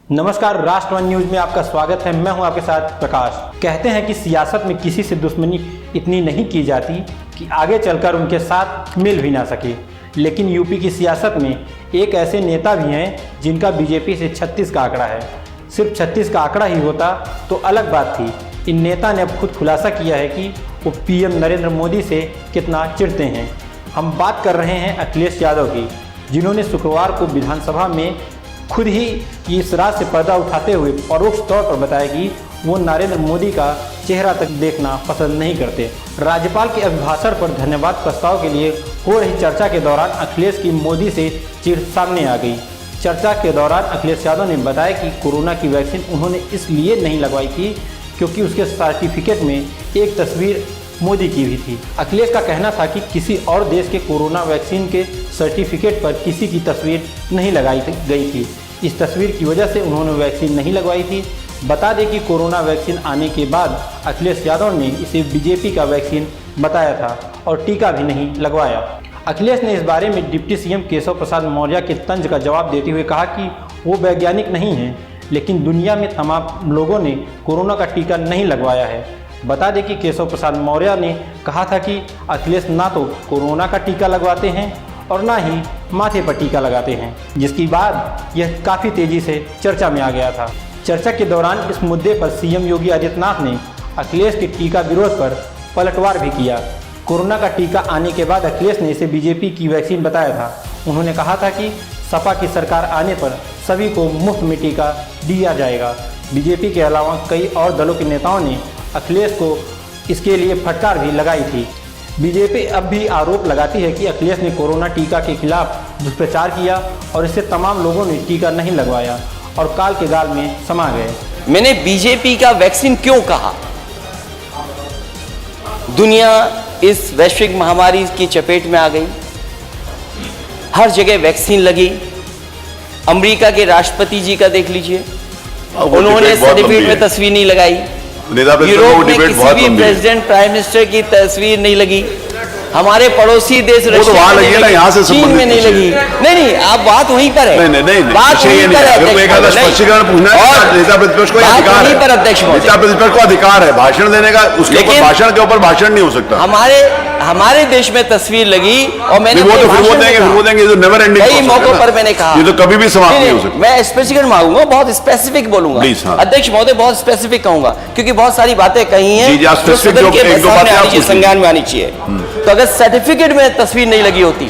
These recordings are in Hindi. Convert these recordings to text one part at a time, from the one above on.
नमस्कार, राष्ट्र वन न्यूज में आपका स्वागत है। मैं हूं आपके साथ प्रकाश। कहते हैं कि सियासत में किसी से दुश्मनी इतनी नहीं की जाती कि आगे चलकर उनके साथ मिल भी ना सके। लेकिन यूपी की सियासत में एक ऐसे नेता भी हैं जिनका बीजेपी से 36 का आंकड़ा है। सिर्फ 36 का आंकड़ा ही होता तो अलग बात थी। इन नेता ने अब खुद खुलासा किया है कि वो पीएम नरेंद्र मोदी से कितना चिढ़ते हैं। हम बात कर रहे हैं अखिलेश यादव की, जिन्होंने शुक्रवार को विधानसभा में खुद ही इस रात से पर्दा उठाते हुए परोक्ष तौर पर बताया कि वो नरेंद्र मोदी का चेहरा तक देखना पसंद नहीं करते। राज्यपाल के अभिभाषण पर धन्यवाद प्रस्ताव के लिए हो रही चर्चा के दौरान अखिलेश की मोदी से चिढ़ सामने आ गई। चर्चा के दौरान अखिलेश यादव ने बताया कि कोरोना की वैक्सीन उन्होंने इसलिए नहीं लगवाई थी क्योंकि उसके सर्टिफिकेट में एक तस्वीर मोदी की भी थी। अखिलेश का कहना था कि किसी और देश के कोरोना वैक्सीन के सर्टिफिकेट पर किसी की तस्वीर नहीं लगाई गई थी। इस तस्वीर की वजह से उन्होंने वैक्सीन नहीं लगवाई थी। बता दें कि कोरोना वैक्सीन आने के बाद अखिलेश यादव ने इसे बीजेपी का वैक्सीन बताया था और टीका भी नहीं लगवाया। अखिलेश ने इस बारे में डिप्टी सीएम केशव प्रसाद मौर्य के तंज का जवाब देते हुए कहा कि वो वैज्ञानिक नहीं हैं, लेकिन दुनिया में तमाम लोगों ने कोरोना का टीका नहीं लगवाया है। बता दें कि केशव प्रसाद मौर्य ने कहा था कि अखिलेश ना तो कोरोना का टीका लगवाते हैं और ना ही माथे पर टीका लगाते हैं, जिसके बाद यह काफ़ी तेज़ी से चर्चा में आ गया था। चर्चा के दौरान इस मुद्दे पर सीएम योगी आदित्यनाथ ने अखिलेश के टीका विरोध पर पलटवार भी किया। कोरोना का टीका आने के बाद अखिलेश ने इसे बीजेपी की वैक्सीन बताया था। उन्होंने कहा था कि सपा की सरकार आने पर सभी को मुफ्त में टीका दिया जाएगा। बीजेपी के अलावा कई और दलों के नेताओं ने अखिलेश को इसके लिए फटकार भी लगाई थी। बीजेपी अब भी आरोप लगाती है कि अखिलेश ने कोरोना टीका के खिलाफ दुष्प्रचार किया और इससे तमाम लोगों ने टीका नहीं लगवाया और काल के गाल में समा गए। मैंने बीजेपी का वैक्सीन क्यों कहा? दुनिया इस वैश्विक महामारी की चपेट में आ गई, हर जगह वैक्सीन लगी। अमेरिका के राष्ट्रपति जी का देख लीजिए, उन्होंने सर्टिफिकेट में तस्वीर नहीं लगाई। यूरोप में किसी भी प्रेसिडेंट प्राइम मिनिस्टर की तस्वीर नहीं लगी। हमारे पड़ोसी देश रशिया में नहीं लगी, चीन में नहीं लगी। नहीं, आप बात वहीं पर है। नहीं, बात वहीं पर है। नेता प्रतिपक्ष को अधिकार है भाषण देने का, उसके ऊपर भाषण के ऊपर भाषण नहीं हो सकता। हमारे देश में तस्वीर लगी और मैंने वो देंगे जो नेवर एंडिंग। कई मौकों पर मैंने कहा ये तो कभी भी समाप्त नहीं हो सकता। मैं स्पेसिफिक मांगूंगा, बहुत स्पेसिफिक बोलूंगा। अध्यक्ष महोदय, बहुत स्पेसिफिक कहूंगा क्योंकि बहुत सारी बातें कही हैं जो सदन के सामने संज्ञान में आनी चाहिए। तो अगर सर्टिफिकेट में तस्वीर नहीं लगी होती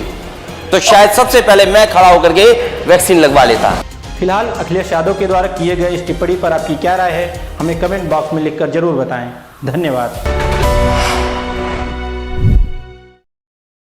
तो शायद सबसे पहले मैं खड़ा होकर के वैक्सीन लगवा लेता। फिलहाल अखिलेश यादव के द्वारा किए गए इस टिप्पणी पर आपकी क्या राय है, हमें कमेंट बॉक्स में लिखकर जरूर बताएं। धन्यवाद।